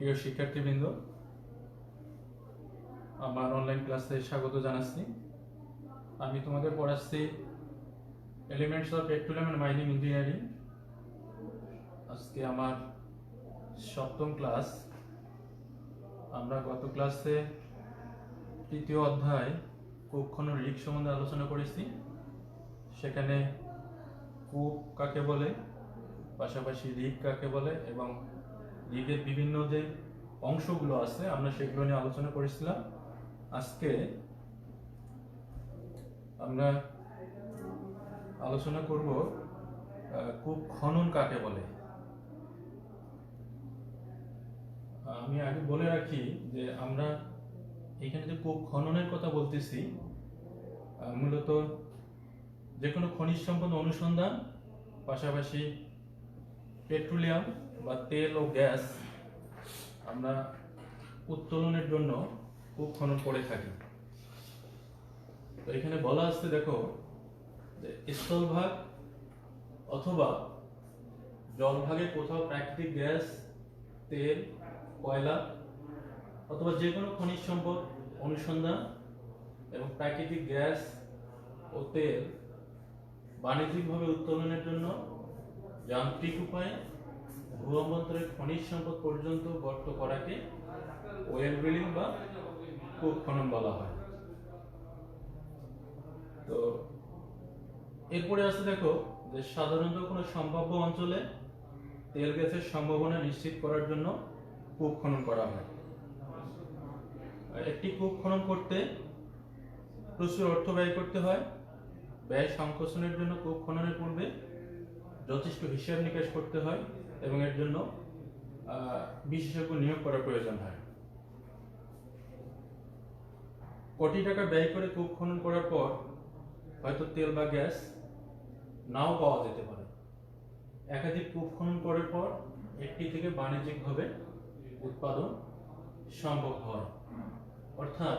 প্রিয় শিক্ষার্থীবৃন্দ, আমার অনলাইন ক্লাসে স্বাগত জানাচ্ছি। আমি তোমাদের পড়াচ্ছি elements of petroleum and mining engineering. আজকে আমার সপ্তম ক্লাস। আমরা গত ক্লাসে তৃতীয় অধ্যায় কূপ খনন রিগ সম্বন্ধে আলোচনা করেছি। সেখানে কূপ কাকে বলে, পাশাপাশি রিগ কাকে বলে এবং রিগের বিভিন্ন যে অংশগুলো আছে আমরা সেগুলো নিয়ে আলোচনা করেছিলাম। আজকে আমরা আলোচনা করব কূপ খনন কাকে বলে। আমি আগে বলে রাখি যে আমরা এখানে যে কূপ খননের কথা বলতেছি, মূলত যে কোনো খনিজ সম্পদ অনুসন্ধান, পাশাপাশি পেট্রোলিয়াম বা তেল ও গ্যাস আমরা উত্তোলনের জন্য কূপ খনন করে থাকি। তো এখানে বলা আছে, দেখো, যে স্থলভাগ অথবা জলভাগে কোথাও প্রাকৃতিক গ্যাস, তেল, কয়লা অথবা যে কোনো খনিজ সম্পদ অনুসন্ধান এবং প্রাকৃতিক গ্যাস ও তেল বাণিজ্যিকভাবে উত্তোলনের জন্য যান্ত্রিক উপায়ে ভূ-অভ্যন্তরের খনিজ সম্পদ পর্যন্ত গর্ত করাকে ওয়েল ড্রিলিং বা কূপ খনন বলা হয়। তো এরপরে আছে, দেখো, যে সাধারণত কোনো সম্ভাব্য অঞ্চলে তেল গ্যাসের সম্ভাবনা নিশ্চিত করার জন্য কূপ খনন করা হয়। একটি কূপ খনন করতে প্রচুর অর্থ ব্যয় করতে হয়। ব্যয় সংকোচনের জন্য কূপ খননের পূর্বে যথেষ্ট হিসাব নিকাশ করতে হয় এবং এর জন্য বিশেষজ্ঞ নিয়োগ করার প্রয়োজন হয়। কোটি টাকা ব্যয় করে কূপ খনন করার পর হয়তো তেল বা গ্যাস নাও পাওয়া যেতে পারে। একাধিক কূপ খনন করার পর একটি থেকে বাণিজ্যিকভাবে উৎপাদন সম্ভব হয়। অর্থাৎ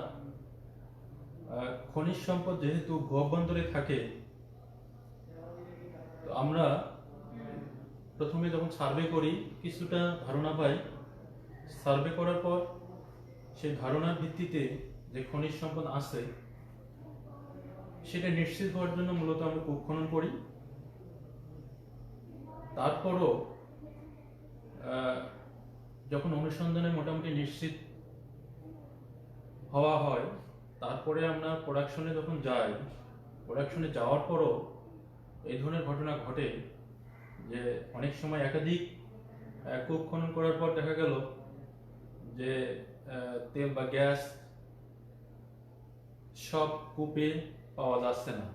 খনিজ সম্পদ যেহেতু ভূ-অভ্যন্তরে থাকে, তো আমরা প্রথমে যখন সার্ভে করি কিছুটা ধারণা পাই। সার্ভে করার পর সেই ধারণার ভিত্তিতে যে খনিজ সম্পদ আছে সেটা নিশ্চিত হওয়ার জন্য মূলত আমরা কূপ খনন করি। তারপরও যখন অনুসন্ধানে মোটামুটি নিশ্চিত হওয়া হয়, তারপরে আমরা প্রোডাকশনে যখন যাই, প্রোডাকশনে যাওয়ার পরও এই ধরনের ঘটনা ঘটে যে অনেক সময় একাধিক কূপ খনন করার পর দেখা গেল যে তেল বা গ্যাস সব কূপে পাওয়া যাচ্ছে না,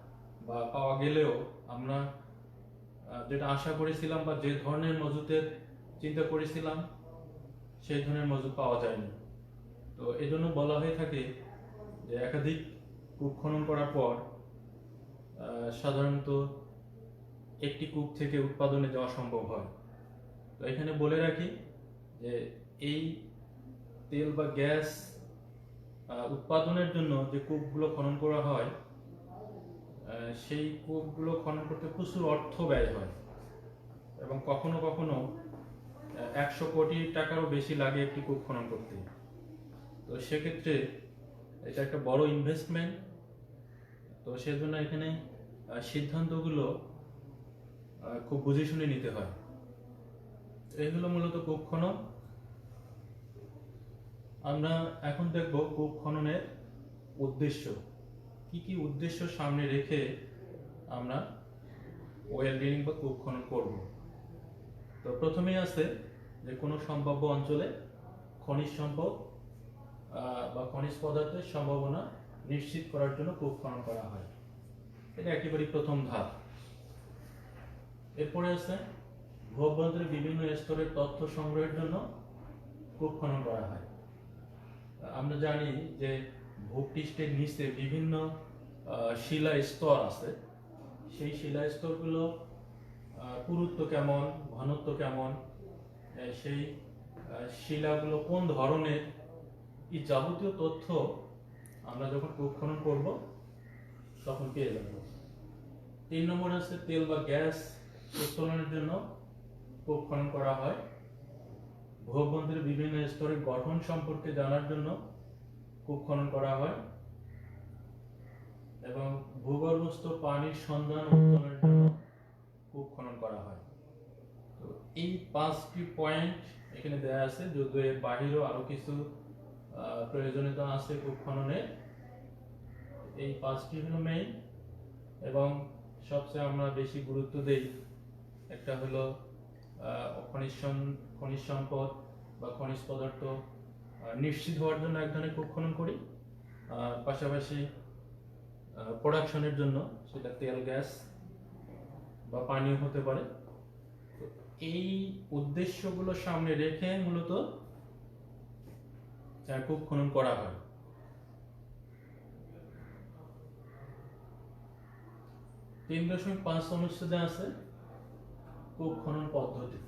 বা পাওয়া গেলেও আমরা যেটা আশা করেছিলাম বা যে ধরনের মজুতের চিন্তা করেছিলাম সেই ধরনের মজুত পাওয়া যায়নি। তো এই জন্য বলা হয়ে থাকে যে একাধিক কূপ খনন করার পর সাধারণত একটি কূপ থেকে উৎপাদনে যাওয়া সম্ভব হয়। তো এখানে বলে রাখি যে এই তেল বা গ্যাস উৎপাদনের জন্য যে কূপগুলো খনন করা হয় সেই কূপগুলো খনন করতে প্রচুর অর্থ ব্যয় হয় এবং কখনো কখনো 100 কোটি টাকারও বেশি লাগে একটি কূপ খনন করতে। তো সেক্ষেত্রে এটা একটা বড় ইনভেস্টমেন্ট। তো সেজন্য এখানে সিদ্ধান্তগুলো খুব বুঝে শুনে নিতে হয়। এইগুলো মূলত কূপ খনন। আমরা এখন দেখব কূপ খননের উদ্দেশ্য, কি কি উদ্দেশ্য সামনে রেখে আমরা ওয়েল ড্রিলিং বা কূপ খনন করব। তো প্রথমেই আছে যে কোনো সম্ভাব্য অঞ্চলে খনিজ সম্পদ বা খনিজ পদার্থের সম্ভাবনা নিশ্চিত করার জন্য কূপ খনন করা হয়। এটা একেবারেই প্রথম ধাপ। এরপরে আছে ভূ-অভ্যন্তরে বিভিন্ন স্তরের তথ্য সংগ্রহের জন্য কূপ খনন করা হয়। আমরা জানি যে ভূপৃষ্ঠের নিচে বিভিন্ন শিলা স্তর আছে। সেই শিলা স্তরগুলো পুরুত্ব কেমন, ঘনত্ব কেমন, সেই শিলাগুলো কোন ধরনের, এই যাবতীয় তথ্য আমরা যখন কূপ খনন করব তখন পেয়ে যাব। 3 নম্বর আছে তেল বা গ্যাস উত্তোলনের জন্য কূপ খনন করা হয়। ভূবন্ধের বিভিন্ন স্তরের গঠন সম্পর্কে জানার জন্য কূপ খনন করা হয় এবং ভূগর্ভস্থ পানির সন্ধান উত্তোলনের জন্য কূপ খনন করা হয়। তো এই 5টি পয়েন্ট এখানে দেয়া আছে, যদিও এর বাহিরেও আরো কিছু প্রয়োজনীয়তা আছে কূপ খননের। এই 5টি হলো মেইন, এবং সবচেয়ে আমরা বেশি গুরুত্ব দেই একটা হলো খনিজ সম্পদ বা খনিজ পদার্থ নিশ্চিত হওয়ার জন্য এক ধরনের কূপ খনন করি, আর পাশাপাশি প্রোডাকশনের জন্য, সেটা তেল, গ্যাস বা পানীয় হতে পারে। তো এই উদ্দেশ্যগুলো সামনে রেখে মূলত কূপ খনন করা হয়। 3.5 অনুচ্ছেদে আছে কূপ খনন পদ্ধতি।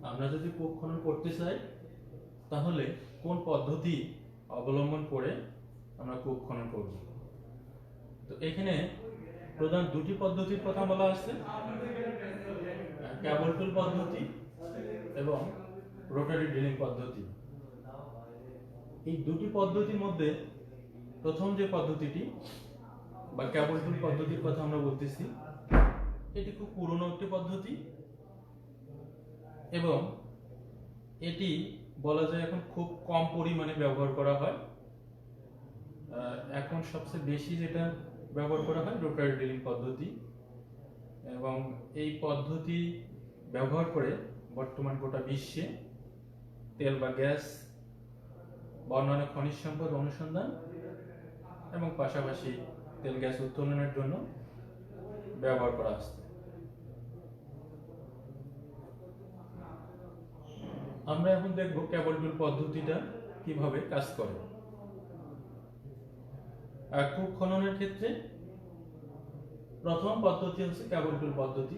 আমরা যদি কূপ খনন করতে চাই তাহলে কোন পদ্ধতি অবলম্বন করে আমরা কূপ খনন করব। তো এখানে প্রধান দুটি পদ্ধতির কথা বলা আছে, কেবল টুল পদ্ধতি এবং রোটারি ড্রিলিং পদ্ধতি। এই দুটি পদ্ধতির মধ্যে প্রথম যে পদ্ধতিটি বা কেবল টুল পদ্ধতির কথা আমরা বলতেছি, এটি খুব পুরনো একটি পদ্ধতি এবং এটি বলা যায় এখন খুব কম পরিমাণে ব্যবহার করা হয়। এখন সবচেয়ে বেশি যেটা ব্যবহার করা হয় রোটারি ড্রিলিং পদ্ধতি, এবং এই পদ্ধতি ব্যবহার করে বর্তমান গোটা বিশ্বে তেল বা গ্যাস বা অন্যান্য খনিজ সম্পদ অনুসন্ধান এবং পাশাপাশি তেল গ্যাস উত্তোলনের জন্য ব্যবহার করা আসছে। আমরা এখন দেখব কেবল টুল পদ্ধতিটা কিভাবে কাজ করে। কূপ খননের ক্ষেত্রে প্রথম পদ্ধতি হচ্ছে কেবল টুল পদ্ধতি,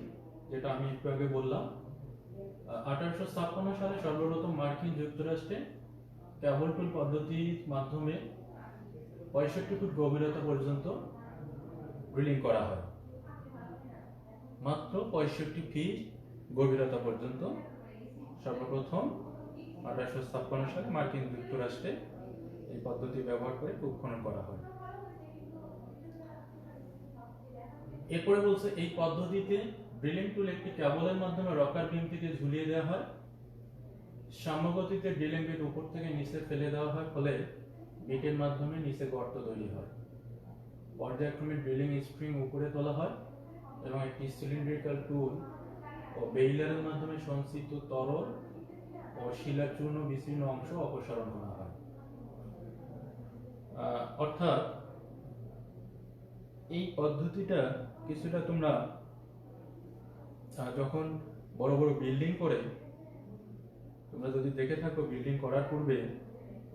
যেটা আমি একটু আগে বললাম। 1856 সালে সর্বপ্রথম মার্কিন যুক্তরাষ্ট্রে কেবল টুল পদ্ধতির মাধ্যমে 65 ফুট গভীরতা পর্যন্ত ড্রিলিং করা হয়। মাত্র 65 ফিট গভীরতা পর্যন্ত সর্বপ্রথম 1856 সালে মার্কিন যুক্তরাষ্ট্রে এই পদ্ধতি ব্যবহার করে কূপ খনন করা হয়। এরপরে বলছে এই পদ্ধতিতে ড্রিলিং টুল একটি কেবলের মাধ্যমে রকার বিম থেকে ঝুলিয়ে দেওয়া হয়। সাম্যগতিতে ড্রিলিং বিট উপর থেকে নিচে ফেলে দেওয়া হয়, ফলে বিটের মাধ্যমে নিচে গর্ত তৈরি হয়। পর্যায়ক্রমে ড্রিলিং স্প্রিং উপরে তোলা হয় এবং একটি সিলিন্ড্রিক্যাল টুল ও বেইলারের মাধ্যমে সঞ্চিত তরল ও শিলার চূর্ণ বিচ্ছিন্ন অংশ অপসারণ করা হয়। অর্থাৎ এই পদ্ধতিটা কিছুটা তোমরা যখন বড় বড় বিল্ডিং করে তোমরা যদি দেখে থাকো, বিল্ডিং করার পূর্বে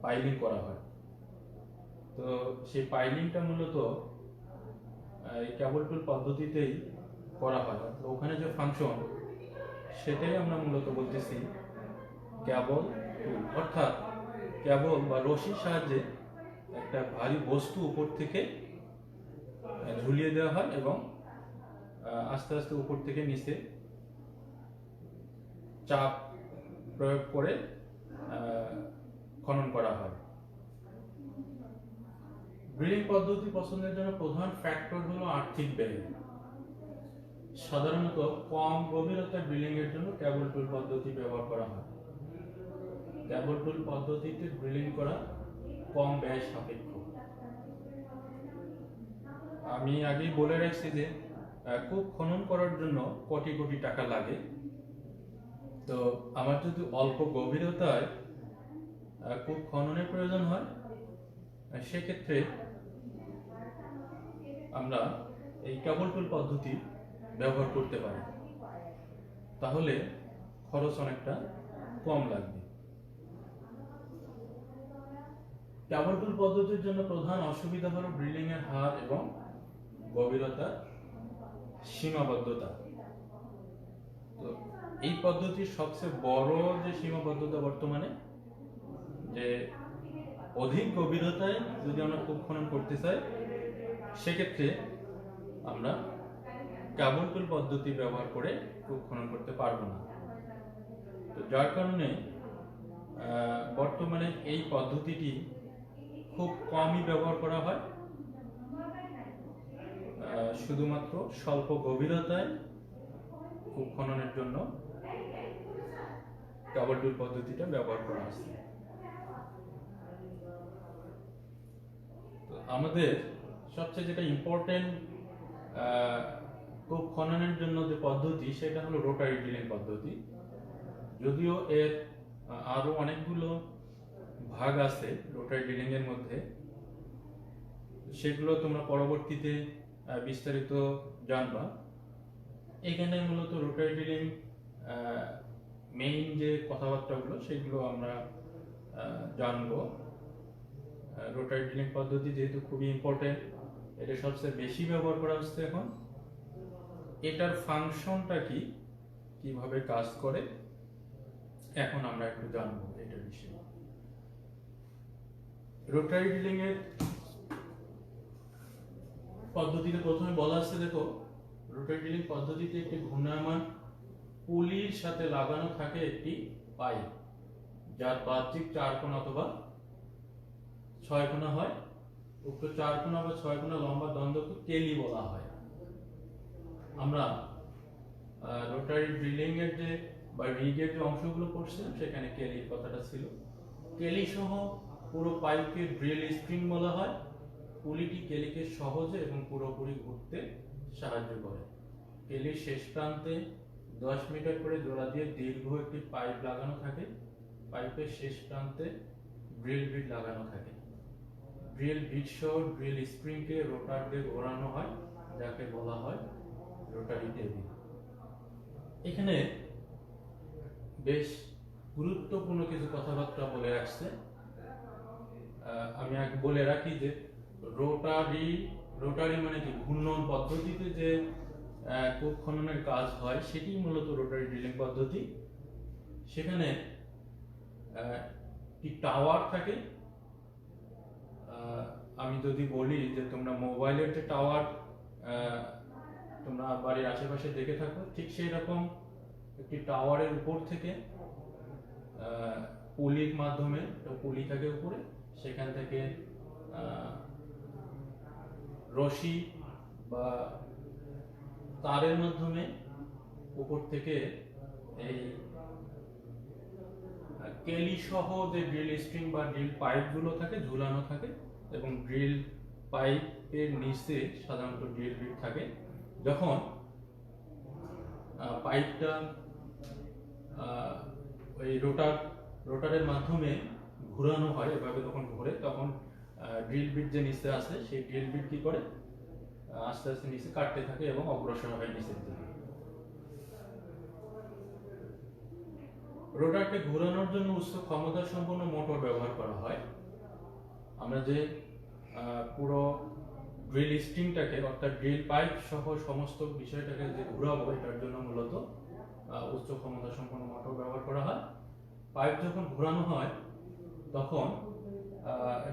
পাইলিং করা হয়। তো সেই পাইলিংটা মূলত এই কেবল টুল পদ্ধতিতেই করা হয়। ওখানে যে ফাংশন সেটাই আমরা মূলত বলতেছি কেবল টুল। অর্থাৎ কেবল বা রশির সাহায্যে একটা ভারী বস্তু উপর থেকে ঝুলিয়ে দেওয়া হয় এবং আস্তে আস্তে উপর থেকে নিচে চাপ প্রয়োগ করে খনন করা হয়। ড্রিলিং পদ্ধতি পছন্দের জন্য প্রধান ফ্যাক্টর হলো আর্থিক ব্যয়। সাধারণত কম গভীরতার ড্রিলিং এর জন্য কেবল টুল পদ্ধতি ব্যবহার করা হয়। কেবল টুল পদ্ধতিতে ড্রিলিং করা কম ব্যয় সাপেক্ষ। আমি আগেই বলে রাখছি যে কূপ খনন করার জন্য কোটি কোটি টাকা লাগে। তো আমার যদি অল্প গভীরতায় কূপ খননের প্রয়োজন হয়, সেক্ষেত্রে আমরা এই কেবল টুল পদ্ধতি ব্যবহার করতে পারি, তাহলে খরচ অনেকটা কম লাগবে। কেবল টুল পদ্ধতির জন্য প্রধান অসুবিধা হলো ড্রিলিং এর হার এবং গভীরতার সীমাবদ্ধতা। তো এই পদ্ধতির সবচেয়ে বড় যে সীমাবদ্ধতা বর্তমানে, যে অধিক গভীরতায় যদি আমরা কূপ খনন করতে চাই, সেক্ষেত্রে আমরা কেবল টুল পদ্ধতি ব্যবহার করে কূপ খনন করতে পারবো না। তো যার কারণে বর্তমানে এই পদ্ধতিটি খুব কমই ব্যবহার করা হয়। শুধুমাত্র স্বল্প গভীরতায় কূপ খননের জন্য ডাবল ডুল পদ্ধতিটা ব্যবহার করা হচ্ছে। তো আমাদের সবচেয়ে যেটা ইম্পর্টেন্ট কূপ খননের জন্য যে পদ্ধতি সেটা হলো রোটারি ড্রিলিং পদ্ধতি। যদিও এর আরো অনেকগুলো ভাগ আছে রোটারি ড্রিলিং এর মধ্যে, সেগুলো তোমরা পরবর্তীতে বিস্তারিত জানবা। এখানে মূলত রোটারি ড্রিলিং মেইন যে কথাবার্তাগুলো সেগুলো আমরা জানবো। রোটারি ড্রিলিং পদ্ধতি যেহেতু খুবই ইম্পর্টেন্ট, এটা সবচেয়ে বেশি ব্যবহার করা হচ্ছে এখন। এটার ফাংশনটা কি, কিভাবে কাজ করে, এখন আমরা একটু জানবো এটার বিষয়ে। রোটারি ড্রিলিং এর পদ্ধতিতে প্রথমে বলা আছে, দেখো রোটারি ড্রিলিং পদ্ধতিতে একটি ঘূর্ণায়মান পুলির সাথে লাগানো থাকে একটি পাইপ, যার বাহ্যিক 4 কোণ অথবা 6 কোণা হয়। উক্ত 4 কোণা বা 6 কোণা লম্বা দ্বন্দ্বকে কেলি বলা হয়। আমরা রোটারি ড্রিলিং এর যে বা রিগের যে অংশগুলো পড়ছিলাম সেখানে কেলির কথাটা ছিল। কেলি সহ পুরো পাইপকে ড্রিল স্প্রিং বলা হয়। পুলিটি কেলিকে সহজে এবং পুরোপুরি ঘুরতে সাহায্য করে। কেলির শেষ প্রান্তে 10 মিটার করে জোড়া দিয়ে দীর্ঘ একটি পাইপ লাগানো থাকে। পাইপের শেষ প্রান্তে ড্রিল বিট লাগানো থাকে। ড্রিল বিট সহ ড্রিল স্প্রিংকে রোটার দিয়ে ঘোরানো হয়, যাকে বলা হয় রোটারি টেবিল। এখানে বেশ গুরুত্বপূর্ণ কিছু কথাবার্তা বলে আসছে। আমি আগে বলে রাখি যে রোটারি মানে কি, ঘূর্ণন পদ্ধতিতে যে কূপ খননের কাজ হয় সেটি মূলত রোটারি ড্রিলিং পদ্ধতি। সেখানে একটি টাওয়ার থাকে। আমি যদি বলি যে তোমরা মোবাইলের যে টাওয়ার তোমরা বাড়ির আশেপাশে দেখে থাকো, ঠিক সেই রকম একটি টাওয়ারের উপর থেকে পুলির মাধ্যমে, পুলি থাকে উপরে, সেখান থেকে রশি বা তারের মাধ্যমে উপর থেকে এই কেলি সহ যে ড্রিল স্ট্রিং বা ড্রিল পাইপ গুলো থাকে ঝুলানো থাকে, এবং ড্রিল পাইপের নিচে সাধারণত ড্রিল বিট থাকে। যখন পাইপটা ওই রোটারের মাধ্যমে ঘোরানো হয়, এভাবে যখন ঘোরে তখন ড্রিল বিট যে নিচে আছে সেই ড্রিল বিট কি করে আস্তে আস্তে নিচে কাটতে থাকে এবং অগ্রসর হয় নিচের দিকে। রোটারকে ঘোরানোর জন্য উচ্চ ক্ষমতা সম্পন্ন মোটর ব্যবহার করা হয়। আমরা যে পুরো ড্রিল স্ট্রিংটাকে অর্থাৎ ড্রিল পাইপ সহ সমস্ত বিষয়টাকে যে ঘোরাবো, এটার জন্য মূলত উচ্চ ক্ষমতা সম্পন্ন মোটর ব্যবহার করা হয়। পাইপ যখন ঘোরানো হয় তখন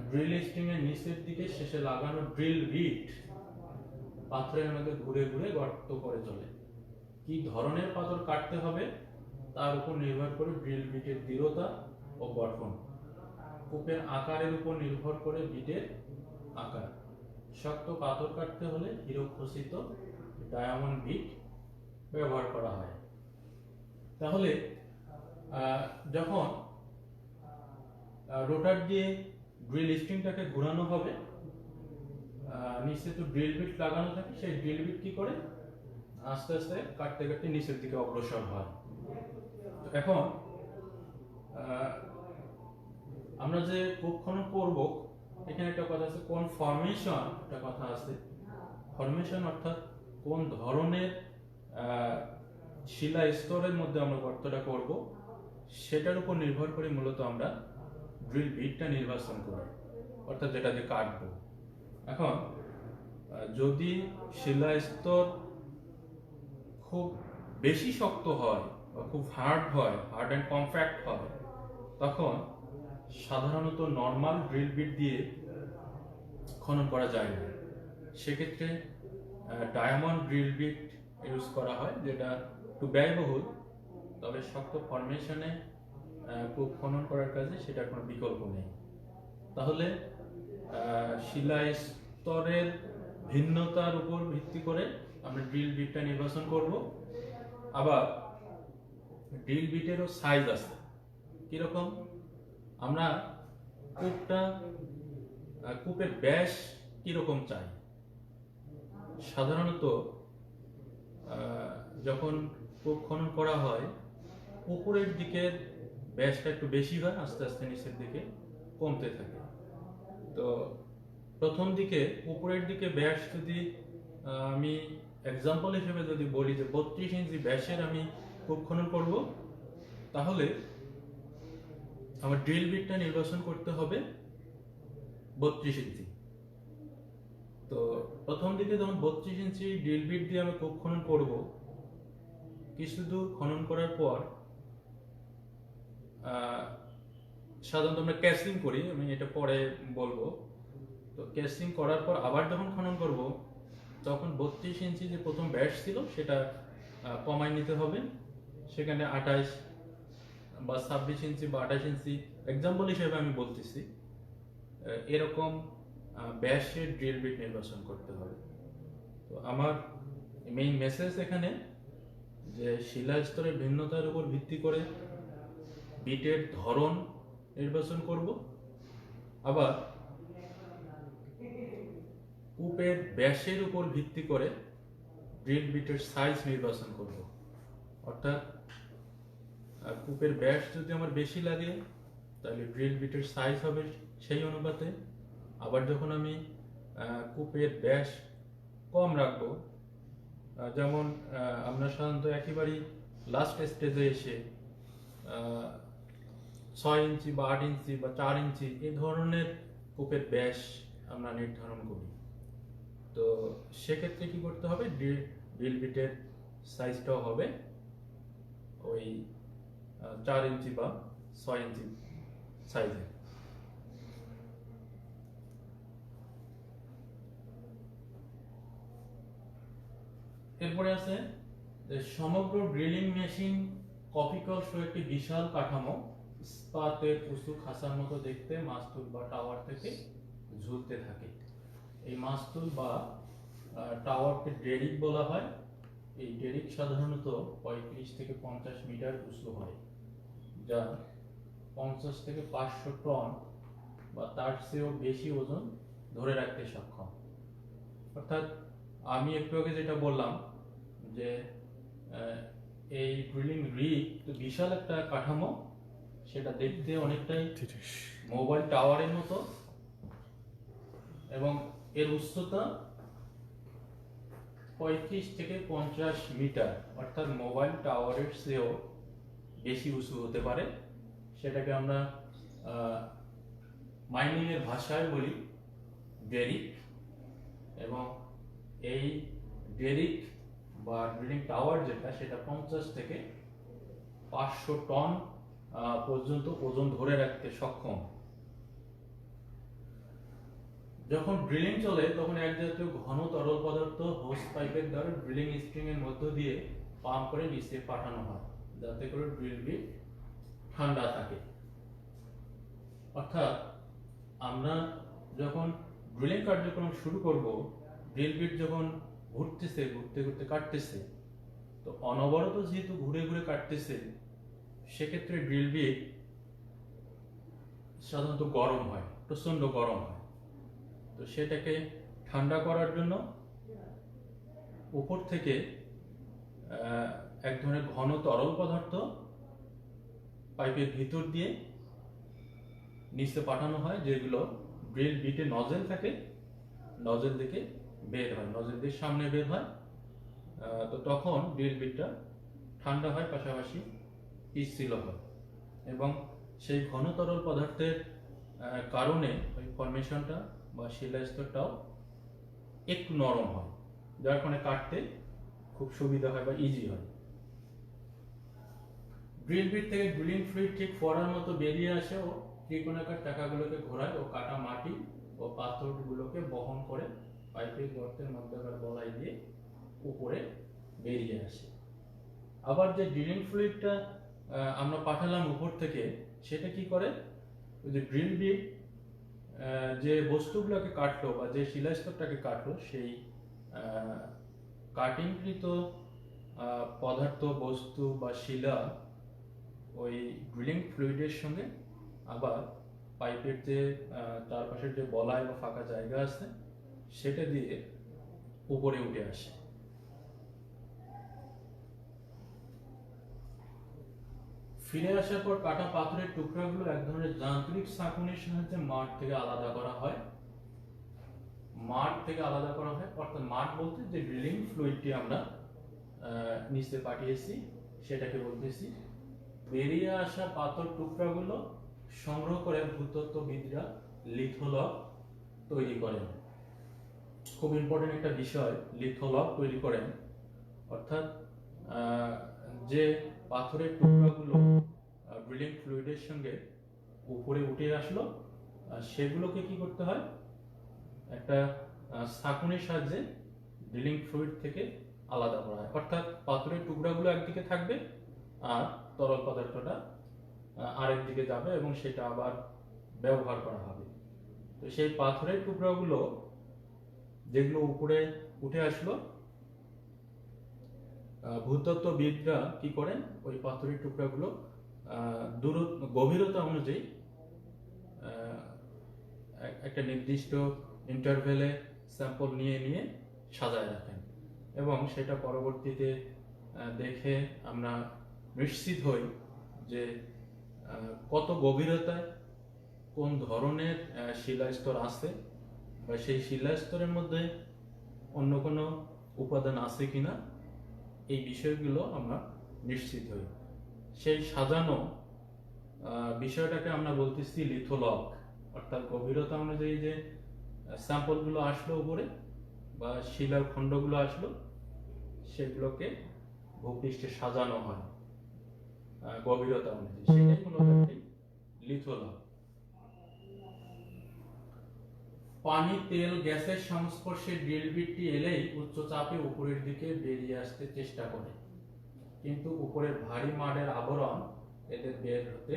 ড্রিল স্ট্রিং এর নিচের দিকে শেষে লাগানো ড্রিল বিট পাথরের মধ্যে ঘুরে ঘুরে গর্ত করে চলে। কি ধরনের পাথর কাটতে হবে তার উপর নির্ভর করে ড্রিল বিটের দৃঢ়তা ও গঠন। কূপের আকারের উপর নির্ভর করে বিটের আকার। শক্ত পাথর কাটতে হলে হিরো খচিত ডায়মন্ড বিট ব্যবহার করা হয়। তাহলে যখন রোটার দিয়ে ড্রিল স্ট্রিংটাকে ঘোরানো হবে, নিচে তো ড্রিল বিট লাগানো থাকে, সেই ড্রিল বিট কি করে আস্তে আস্তে কাটতে কাটতে নিচের দিকে অগ্রসর হয়। এখন আমরা যে কূপ খনন করব, এখানে একটা কথা আছে, কোন ফরমেশন, একটা কথা আছে। ফরমেশন অর্থাৎ কোন ধরনের শিলা স্তরের মধ্যে আমরা গর্তটা করব, সেটার উপর নির্ভর করে মূলত আমরা ড্রিল বিটটা নির্বাচন করি, অর্থাৎ যেটা দিয়ে কাটবো। এখন যদি শিলা স্তর খুব বেশি শক্ত হয় বা খুব হার্ড অ্যান্ড কমপ্যাক্ট হয়, তখন সাধারণত নর্মাল ড্রিল বিট দিয়ে খনন করা যায় না। সেক্ষেত্রে ডায়মন্ড ড্রিল বিট ইউজ করা হয়, যেটা একটু ব্যয়বহুল, তবে শক্ত ফরমেশনে কূপ খনন করার কাজে সেটার কোনো বিকল্প নেই। তাহলে শিলা স্তরের ভিন্নতার উপর ভিত্তি করে আমরা ড্রিল বিটটা নির্বাচন করব। আবার ড্রিল বিটেরও সাইজ আছে। কিরকম? আমরা কূপের ব্যাস কিরকম চাই? সাধারণত যখন কূপ খনন করা হয় উপরের দিকের ব্যাসটা একটু বেশি হয়, আস্তে আস্তে নিচের দিকে কমতে থাকে। তো প্রথম দিকে উপরের দিকে ব্যাস যদি আমি এক্সাম্পল হিসেবে যদি বলি যে 32 ইঞ্চি ব্যাসের আমি কূপ খনন করব, তাহলে আমার ড্রিল বিটটা নির্বাচন করতে হবে 32 ইঞ্চি। তো প্রথম দিকে যখন 32 ইঞ্চি ড্রিল বিট দিয়ে আমি কূপ খনন করব, কিছু দূর খনন করার পর সাধারণত আমরা ক্যাসিং করি, আমি এটা পরে বলবো। তো ক্যাসিং করার পর আবার যখন খনন করব, তখন 32 ইঞ্চি যে প্রথম ব্যাস ছিল সেটা কমাই নিতে হবে। সেখানে 28 বা 26 ইঞ্চি বা 28 ইঞ্চি এক্সাম্পল হিসেবে আমি বলতেছি, এরকম ব্যাসের ড্রিল বিট নির্বাচন করতে হবে। তো আমার মেইন মেসেজ এখানে যে শিলা স্তরের ভিন্নতার উপর ভিত্তি করে বিটের ধরন নির্বাচন করব, আবার কূপের ব্যাসের উপর ভিত্তি করে ড্রিল বিটের সাইজ নির্বাচন করব। অর্থাৎ কূপের ব্যাস যদি আমার বেশি লাগে তাহলে ড্রিল বিটের সাইজ হবে সেই অনুপাতে। আবার যখন আমি কূপের ব্যাস কম রাখবো, যেমন আমরা সাধারণত একেবারেই লাস্ট স্টেজে এসে 6 ইঞ্চি বা 8 ইঞ্চি বা 4 ইঞ্চি এই ধরনের কূপের ব্যাস আমরা নির্ধারণ করি। তো সেক্ষেত্রে কি করতে হবে? ড্রিল বিটের সাইজটাও হবে ওই 4 ইঞ্চি বা 6 ইঞ্চি সাইজে। এরপরে আছে যে সমগ্র ড্রিলিং মেশিন কপিকল সহ একটি বিশাল কাঠামো, ইস্পাতের উঁচু খাঁচার মতো দেখতে, মাস্তুল বা টাওয়ার থেকে ঝুলতে থাকে। এই মাস্তুল বা টাওয়ারকে ডেরিক বলা হয়। এই ডেরিক সাধারণত 35 থেকে 50 মিটার উঁচু হয়, যা 50 থেকে 500 টন বা তার চেয়েও বেশি ওজন ধরে রাখতে সক্ষম। অর্থাৎ আমি একটু আগে যেটা বললাম যে এই ড্রিলিং রিগ তো বিশাল একটা কাঠামো, সেটা দেখতে অনেকটাই মোবাইল টাওয়ারের মতো এবং এর উচ্চতা 35 থেকে 50 মিটার, অর্থাৎ মোবাইল টাওয়ারের চেয়েও বেশি উঁচু হতে পারে। সেটাকে আমরা মাইনিং এর ভাষায় বলি ডেরিক। এবং এই ডেরিক বা ড্রিলিং টাওয়ার যেটা, সেটা 50 থেকে 500 টন পর্যন্ত ওজন ধরে রাখতে সক্ষম। যখন ড্রিলিং চলে তখন এক জাতীয় ঘন তরল পদার্থ হোস পাইপের দ্বারা ড্রিলিং স্ট্রিং এর মধ্য দিয়ে পাম্প করে নিচে পাঠানো হয়, যাতে করে ড্রিল বিট ঠান্ডা থাকে। অর্থাৎ আমরা যখন ড্রিলিং কার্যক্রম শুরু করব, ড্রিল বিট যখন ঘুরতেছে, ঘুরতে ঘুরতে কাটতেছে, তো অনবরত যেহেতু ঘুরে ঘুরে কাটতেছে, সেক্ষেত্রে ড্রিল বিট সাধারণত গরম হয়, প্রচন্ড গরম হয়। তো সেটাকে ঠান্ডা করার জন্য উপর থেকে এক ধরনের ঘন তরল পদার্থ পাইপের ভিতর দিয়ে নিচে পাঠানো হয়, যেগুলো ড্রিল বিটে নজেল থাকে, নজেল থেকে বের হয়, নজেল দিয়ে সামনে বের হয়। তো তখন ড্রিল বিটটা ঠান্ডা হয়, পাশাপাশি পিচ্ছিল হয় এবং সেই ঘন তরল পদার্থের কারণে ওই ফরমেশনটা বা শিলা স্তরটাও একটু নরম হয়, যার কারণে কাটতে খুব সুবিধা হয় বা ইজি হয়। ড্রিল বিট থেকে ড্রিলিং ফ্লুইড ঠিক ফোয়ারার মতো বেরিয়ে আসে ও ত্রিকোণাকার চাকাগুলোকে ঘোরায় ও কাটা মাটি ও পাথরগুলোকে বহন করে পাইপের গর্তের মধ্যকার বলাই দিয়ে উপরে বেরিয়ে আসে। আবার যে ড্রিলিং ফ্লুইডটা আমরা পাঠালাম উপর থেকে, সেটা কি করে, ওই যে ড্রিল বিট যে বস্তুগুলোকে কাটলো বা যে শিলাস্তরটাকে কাটলো, সেই কাটিংকৃত পদার্থ, বস্তু বা শিলা ওই ড্রিলিং ফ্লুইডের সঙ্গে আবার পাইপের যে চারপাশের যে বলাই বা ফাঁকা জায়গা আছে সেটা দিয়ে উপরে উঠে আসে। ফিরে আসার পর কাটা পাথরের টুকরাগুলো এক ধরনের যান্ত্রিক ছাঁকুনির সাহায্যে মাঠ থেকে আলাদা করা হয়। অর্থাৎ মাঠ বলতে যে ড্রিলিং ফ্লুইডটি আমরা নিচে পাঠিয়েছি সেটাকে বলতেছি। বেরিয়ে আসা পাথর টুকরাগুলো সংগ্রহ করে ভূতত্ত্ববিদরা লিথোলগ তৈরি করেন। খুব ইম্পর্টেন্ট একটা বিষয়, লিথোলগ তৈরি করেন, অর্থাৎ যে পাথরের টুকরাগুলো ড্রিলিং ফ্লুইডের সঙ্গে উপরে উঠে আসলো, সেগুলোকে কি করতে হয়, একটা ছাঁকুনির সাহায্যে ড্রিলিং ফ্লুইড থেকে আলাদা করা হয়। অর্থাৎ পাথরের টুকরাগুলো একদিকে থাকবে আর তরল পদার্থটা আরেক দিকে যাবে এবং সেটা আবার ব্যবহার করা হবে। তো সেই পাথরের টুকরাগুলো যেগুলো উপরে উঠে আসলো, ভূতত্ত্ববিদরা কি করেন, ওই পাথরের টুকরাগুলো গভীরতা অনুযায়ী একটা নির্দিষ্ট ইন্টারভেলে স্যাম্পল নিয়ে নিয়ে সাজায় রাখেন এবং সেটা পরবর্তীতে দেখে আমরা নিশ্চিত হই যে কত গভীরতায় কোন ধরনের শিলাস্তর আছে বা সেই শিলাস্তরের মধ্যে অন্য কোনো উপাদান আছে কিনা, এই বিষয়গুলো আমরা নিশ্চিত হই। সেই সাজানো বিষয়টাকে আমরা বলতেছি লিথোলগ। অর্থাৎ গভীরতা অনুযায়ী যে স্যাম্পলগুলো আসলো উপরে বা শিলার খণ্ডগুলো আসলো, সেগুলোকে ভূপৃষ্ঠে সাজানো হয় গভীরতা অনুযায়ী, সেটাই মূলত একটি লিথোলগ। পানি, তেল, গ্যাসের সংস্পর্শে ড্রিল বিটটি এলেই উচ্চ চাপে উপরের দিকে বেরিয়ে আসতে চেষ্টা করে, কিন্তু উপরের ভারী মাডের আবরণ এদের বের হতে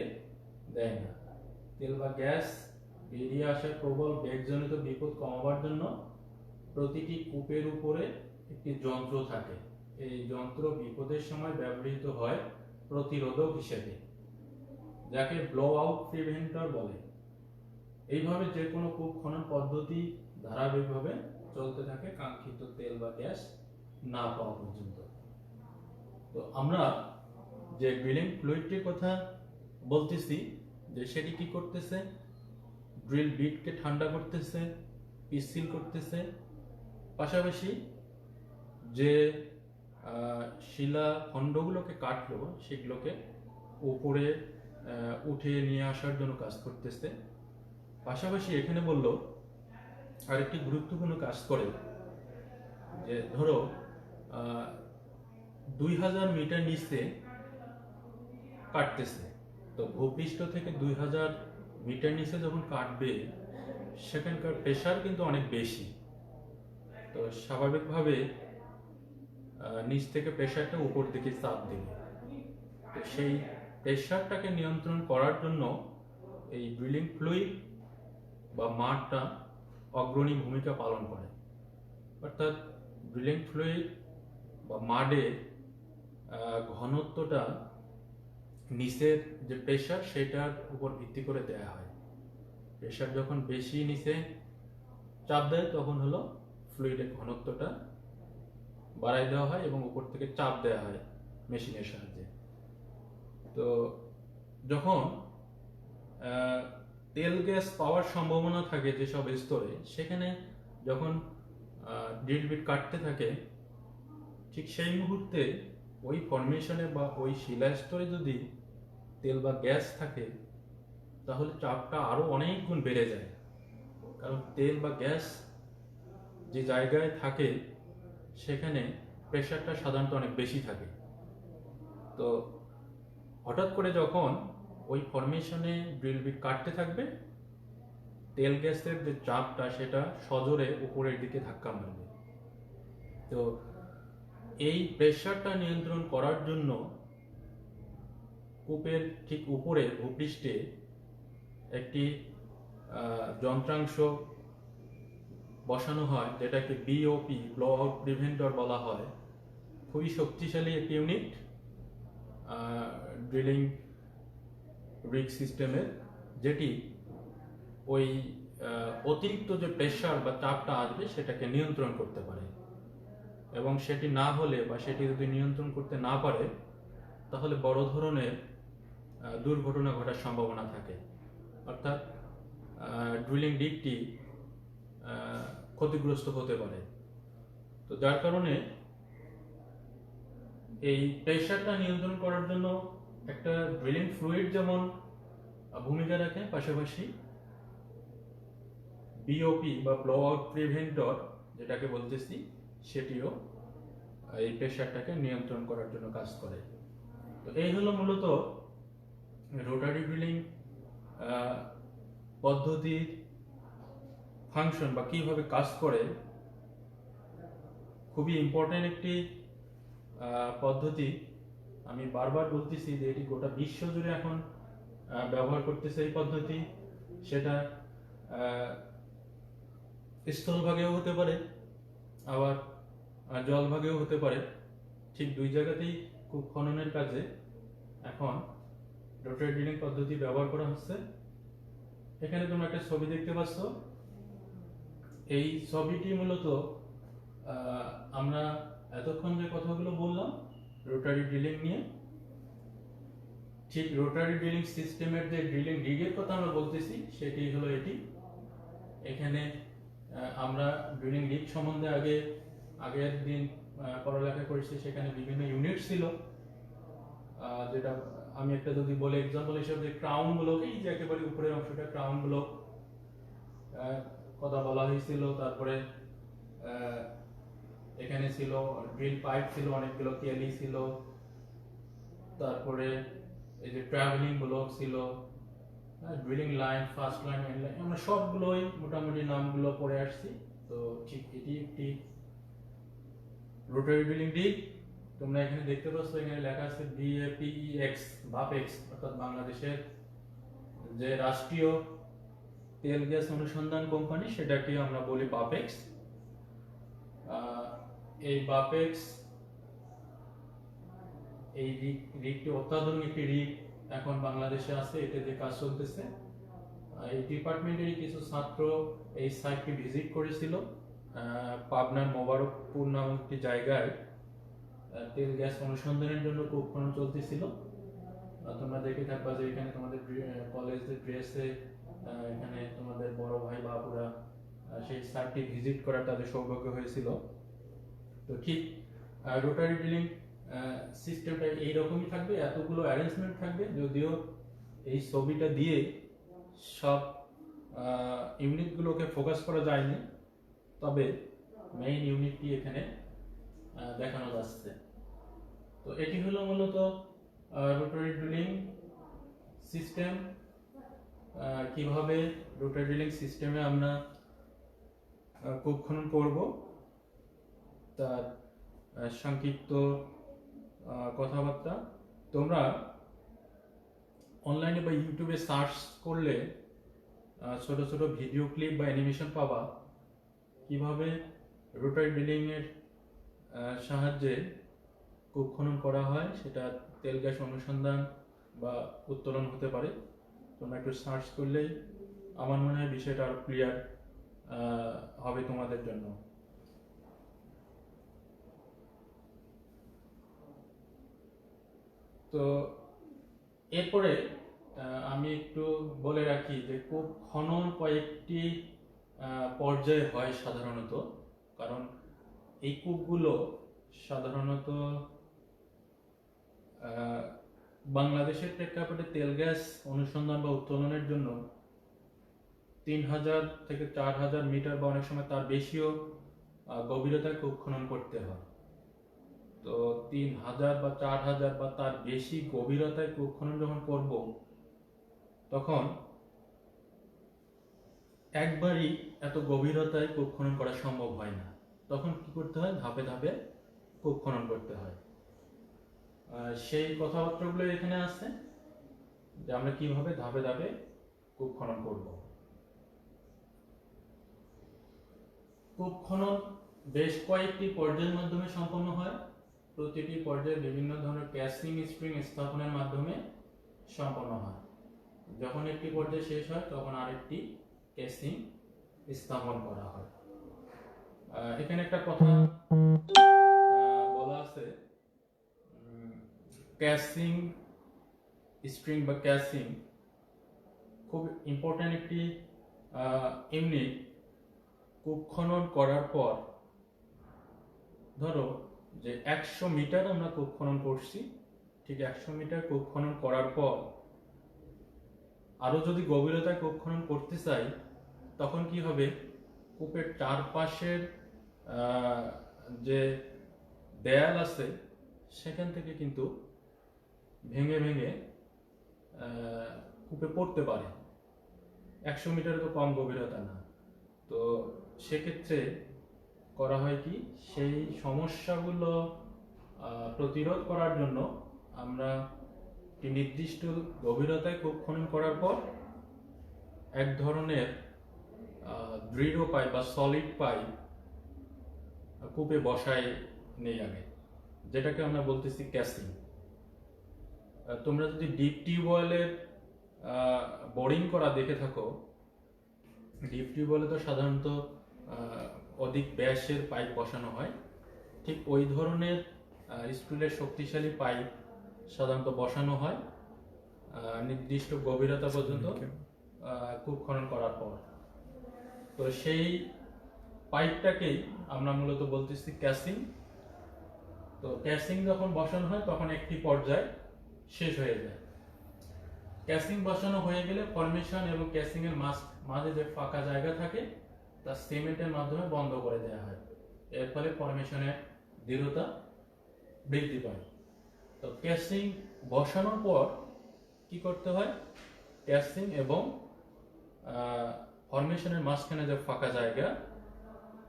দেয় না। তেল বা গ্যাস বেরিয়ে আসার প্রবল বেগজনিত বিপদ কমাবার জন্য প্রতিটি কূপের উপরে একটি যন্ত্র থাকে। এই যন্ত্র বিপদের সময় ব্যবহৃত হয় প্রতিরোধক হিসেবে, যাকে ব্লো আউট প্রিভেন্টর বলে। এইভাবে যে কোনো কূপ খনন পদ্ধতি ধারাবাহিকভাবে চলতে থাকে কাঙ্ক্ষিত তেল বা গ্যাস না পাওয়া পর্যন্ত। তো আমরা যে ড্রিলিং ফ্লুইডটির কথা বলতেছি, যে সেটি কি করতেছে, ড্রিল বিটকে ঠান্ডা করতেছে, পিচ্ছিল করতেছে, পাশাপাশি যে শিলা খণ্ডগুলোকে কাটলো সেগুলোকে উপরে উঠে নিয়ে আসার জন্য কাজ করতেছে। পাশাপাশি এখানে বলল আরেকটি গুরুত্বপূর্ণ কাজ করে, যে ধরো 2000 মিটার নিচে কাটতেছে, তো ভূপৃষ্ঠ থেকে 2000 মিটার নিচে যখন কাটবে সেখানকার প্রেশার কিন্তু অনেক বেশি। তো স্বাভাবিকভাবে নিচ থেকে প্রেশারটা উপর দিকে চাপ দেবে। তো সেই প্রেশারটাকে নিয়ন্ত্রণ করার জন্য এই ড্রিলিং ফ্লুইড বা মাডটা অগ্রণী ভূমিকা পালন করে। অর্থাৎ ড্রিলিং ফ্লুইড বা মাডের ঘনত্বটা নিচের যে প্রেশার সেটার উপর ভিত্তি করে দেয়া হয়। প্রেশার যখন বেশি নিচে চাপ দেয় তখন হলো ফ্লুইডের ঘনত্বটা বাড়াই দেওয়া হয় এবং উপর থেকে চাপ দেওয়া হয় মেশিনের সাহায্যে। তো যখন তেল গ্যাস পাওয়ার সম্ভাবনা থাকে যেসব স্তরে, সেখানে যখন ড্রিল বিট কাটতে থাকে, ঠিক সেই মুহূর্তে ওই ফরমেশনে বা ওই শিলা স্তরে যদি তেল বা গ্যাস থাকে তাহলে চাপটা আরো অনেক গুণ বেড়ে যায়। কারণ তেল বা গ্যাস যে জায়গায় থাকে সেখানে প্রেশারটা সাধারণত অনেক বেশি থাকে। তো হঠাৎ করে যখন ওই ফরমেশনে ড্রিল বিট কাটতে থাকবে, তেল গ্যাসের যে চাপটা সেটা সজোরে উপরের দিকে ধাক্কা মারবে। তো এই প্রেশারটা নিয়ন্ত্রণ করার জন্য কূপের ঠিক উপরে ভূপৃষ্ঠে একটি যন্ত্রাংশ বসানো হয়, যেটাকে বিওপি, ব্লো আউট প্রিভেন্টর বলা হয়। খুবই শক্তিশালী একটি ইউনিট ড্রিলিং রিগ সিস্টেমের, যেটি ওই অতিরিক্ত যে প্রেশার বা চাপটা আসবে সেটাকে নিয়ন্ত্রণ করতে পারে, এবং সেটি না হলে বা সেটি যদি নিয়ন্ত্রণ করতে না পারে তাহলে বড় ধরনের দুর্ঘটনা ঘটার সম্ভাবনা থাকে, অর্থাৎ ড্রিলিং রিগটি ক্ষতিগ্রস্ত হতে পারে। তো যার কারণে এই প্রেশারটা নিয়ন্ত্রণ করার জন্য একটা ড্রিলিং ফ্লুইড যেমন ভূমিকা রাখে, পাশাপাশি বিওপি বা ব্লো আউট প্রিভেন্টর যেটাকে বলতেছি সেটিও এই প্রেশারটাকে নিয়ন্ত্রণ করার জন্য কাজ করে। তো এই হলো মূলত রোটারি ড্রিলিং পদ্ধতির ফাংশন বা কিভাবে কাজ করে। খুবই ইম্পর্টেন্ট একটি পদ্ধতি। আমি বারবার বলতেছি যে এটি গোটা বিশ্ব জুড়ে এখন ব্যবহার করতেছে এই পদ্ধতি। সেটা স্থলভাগেও হতে পারে, আবার জলভাগেও হতে পারে। ঠিক দুই জায়গাতেই কূপ খননের কাজে এখন রোটারি ড্রিলিং পদ্ধতি ব্যবহার করা হচ্ছে। এখানে তোমরা একটা ছবি দেখতে পাচ্ছ। এই ছবিটি মূলত আমরা এতক্ষণ যে কথাগুলো বললাম রোটারি ড্রিলিং নিয়ে, ঠিক রোটারি ড্রিলিং সিস্টেমের যে ড্রিলিং রিগের কথা আমরা বলতেছি সেটি হলো এটি। এখানে আমরা ড্রিলিং রিগ সম্বন্ধে আগের দিন পড়ালেখা করেছি। সেখানে বিভিন্ন ইউনিট ছিল, যেটা আমি একটা যদি বলে এক্সাম্পল হিসেবে ক্রাউন ব্লক, এই যে একেবারে উপরের অংশটা ক্রাউন ব্লক কথা বলা হয়েছিল। তারপরে এখানে ছিল ড্রিল পাইপ ছিল অনেকগুলো, কেলি ছিল, তারপরে এই যে ট্রাভেলিং ব্লক ছিল, drilling line, first line, end line, আমরা সবগুলোই মোটামুটি নামগুলো পড়ে আসছি। তো ঠিক এটি একটি রোটারি ড্রিলিং রিগ। তোমরা এখানে দেখতে পাচ্ছ, এখানে লেখা আছে BAPEX, বাপেক্স, অর্থাৎ বাংলাদেশের যে রাষ্ট্রীয় তেল গ্যাস অনুসন্ধান কোম্পানি সেটাকে আমরা বলি বাপেক্স। এই বাপেক্স এই রিগটি অত্যাধুনিক একটি রিগ এখন বাংলাদেশে আছে, এটাতে কাজ চলতেছে। এই ডিপার্টমেন্টেরই কিছু ছাত্র এই সাইটটি ভিজিট করেছিল। পাবনার মোবারকপুর নামক একটি জায়গায় তেল গ্যাস অনুসন্ধানের জন্য কূপ খনন চলতেছিল। তোমরা দেখে থাকবা যে এখানে তোমাদের কলেজের ড্রেসে এখানে তোমাদের বড় ভাই বাবুরা সেই সাইটটি ভিজিট করার তাদের সৌভাগ্য হয়েছিল। তো ঠিক রোটারি ড্রিলিং সিস্টেমটা এইরকমই থাকবে, এতগুলো অ্যারেঞ্জমেন্ট থাকবে। যদিও এই ছবিটা দিয়ে সব ইউনিটগুলোকে ফোকাস করা যায়নি, তবে মেইন ইউনিটটি এখানে দেখানো যাচ্ছে। তো এটি হলো মূলত রোটারি ড্রিলিং সিস্টেম। কিভাবে রোটারি ড্রিলিং সিস্টেমে আমরা কূপ খনন করব তার সংক্ষিপ্ত কথাবার্তা। তোমরা অনলাইনে বা ইউটিউবে সার্চ করলে ছোট ছোট ভিডিও ক্লিপ বা অ্যানিমেশন পাবা, কিভাবে রোটারি ড্রিলিং এর সাহায্যে কূপ খনন করা হয়। সেটা তেল গ্যাস অনুসন্ধান বা উত্তোলন হতে পারে। তোমরা একটু সার্চ করলেই আমার মনে হয় বিষয়টা আরো ক্লিয়ার হবে তোমাদের জন্য। তো এরপরে আমি একটু বলে রাখি যে কূপ খনন কয়েকটি পর্যায়ে হয় সাধারণত, কারণ এই কূপগুলো সাধারণত বাংলাদেশের প্রেক্ষাপটে তেল গ্যাস অনুসন্ধান বা উত্তোলনের জন্য 3000 থেকে 4000 মিটার বা অনেক সময় তার বেশিও গভীরতায় কূপ খনন করতে হয়। তো 3000 বা 4000 বা তার বেশি গভীরতায় কূপ খনন যখন করব, তখন একবারই এত গভীরতায় কূপ খনন করা সম্ভব হয় না। তখন কি করতে হয়? ধাপে ধাপে কূপ খনন করতে হয়। সেই কথাবার্তাগুলো এখানে আছে। যে আমরা কিভাবে ধাপে ধাপে কূপ খনন করব। কূপ খনন বেশ কয়েকটি পর্যায়ের মাধ্যমে সম্পন্ন হয়। প্রতিটি পর্যায়ে বিভিন্ন ধরনের ক্যাসিং স্প্রিং স্থাপনের মাধ্যমে সম্পন্ন হয়। যখন একটি পর্যায় শেষ হয় তখন আরেকটি ক্যাসিং স্থাপন করা হয়। এখানে একটা কথা বলা আছে, ক্যাসিং স্প্রিং বা ক্যাসিং খুব ইম্পর্টেন্ট একটি ইউনিট। কূপ খনন করার পর ধরো যে 100 মিটার আমরা কূপ খনন করছি, ঠিক 100 মিটার কূপ খনন করার পর আরো যদি গভীরতায় কূপ খনন করতে চাই তখন কি হবে, কূপের চারপাশের যে দেয়াল আছে সেখান থেকে কিন্তু ভেঙে ভেঙে কূপে পড়তে পারে। 100 মিটার তো কম গভীরতা না। তো সেক্ষেত্রে করা হয় কি, সেই সমস্যাগুলো প্রতিরোধ করার জন্য আমরা একটি নির্দিষ্ট গভীরতায় কূপ খনন করার পর এক ধরনের দৃঢ় পাইপ বা সলিড পাইপ কূপে বসায় নেই আগে, যেটাকে আমরা বলতেছি ক্যাসিং। তোমরা যদি ডিপ টিউবওয়েলের বোরিং করা দেখে থাকো, ডিপ টিউবওয়েলে তো সাধারণত অধিক ব্যাসের পাইপ বসানো হয়, ঠিক ওই ধরনের স্টিলের শক্তিশালী পাইপ সাধারণত বসানো হয় নির্দিষ্ট গভীরতা পর্যন্ত কূপ খনন করার পর। তো সেই পাইপটাকেই আমরা মূলত বলতেছি ক্যাসিং। তো ক্যাসিং যখন বসানো হয় তখন একটি পর্যায় শেষ হয়ে যায়। ক্যাসিং বসানো হয়ে গেলে ফরমেশন এবং ক্যাসিং এর মাঝে যে ফাঁকা জায়গা থাকে তা সিমেন্টের মাধ্যমে বন্ধ করে দেওয়া হয়। এর ফলে ফরমেশনের দৃঢ়তা বৃদ্ধি পায়। তো ক্যাসিং বসানোর পর কি করতে হয়, ক্যাসিং এবং ফরমেশনের মাঝখানে যে ফাঁকা জায়গা,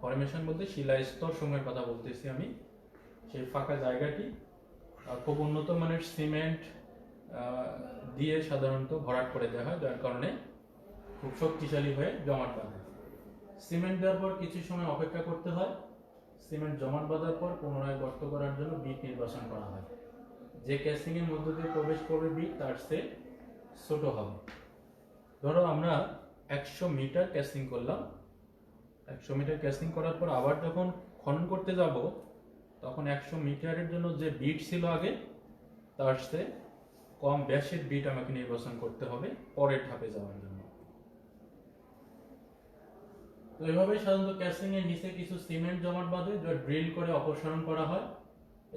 ফরমেশন বলতে শিলা স্তর সমূহের কথা বলতেছি আমি, সেই ফাঁকা জায়গাটি খুব উন্নত মানের সিমেন্ট দিয়ে সাধারণত ভরাট করে দেওয়া হয়, যার কারণে খুব শক্তিশালী হয়ে জমাট বাঁধে। সিমেন্ট দেওয়ার পর কিছু সময় অপেক্ষা করতে হয়। সিমেন্ট জমাট বাঁধার পর পুনরায় গর্ত করার জন্য বিট নির্বাচন করা হয়। যে ক্যাসিং এর মধ্য দিয়ে প্রবেশ করবে বিট তার চেয়ে ছোট হবে। ধরো আমরা 100 মিটার ক্যাসিং করলাম, 100 মিটার ক্যাসিং করার পর আবার যখন খনন করতে যাব তখন 100 মিটারের জন্য যে বিট ছিল আগে তার চেয়ে কম ব্যাসের বিট আমাকে নির্বাচন করতে হবে পরের ধাপে যাওয়ার জন্য। তো এভাবে সাধারণত ক্যাসিং এর নিচে কিছু সিমেন্ট জমাট বাঁধে, যা ড্রিল করে অপসারণ করা হয়।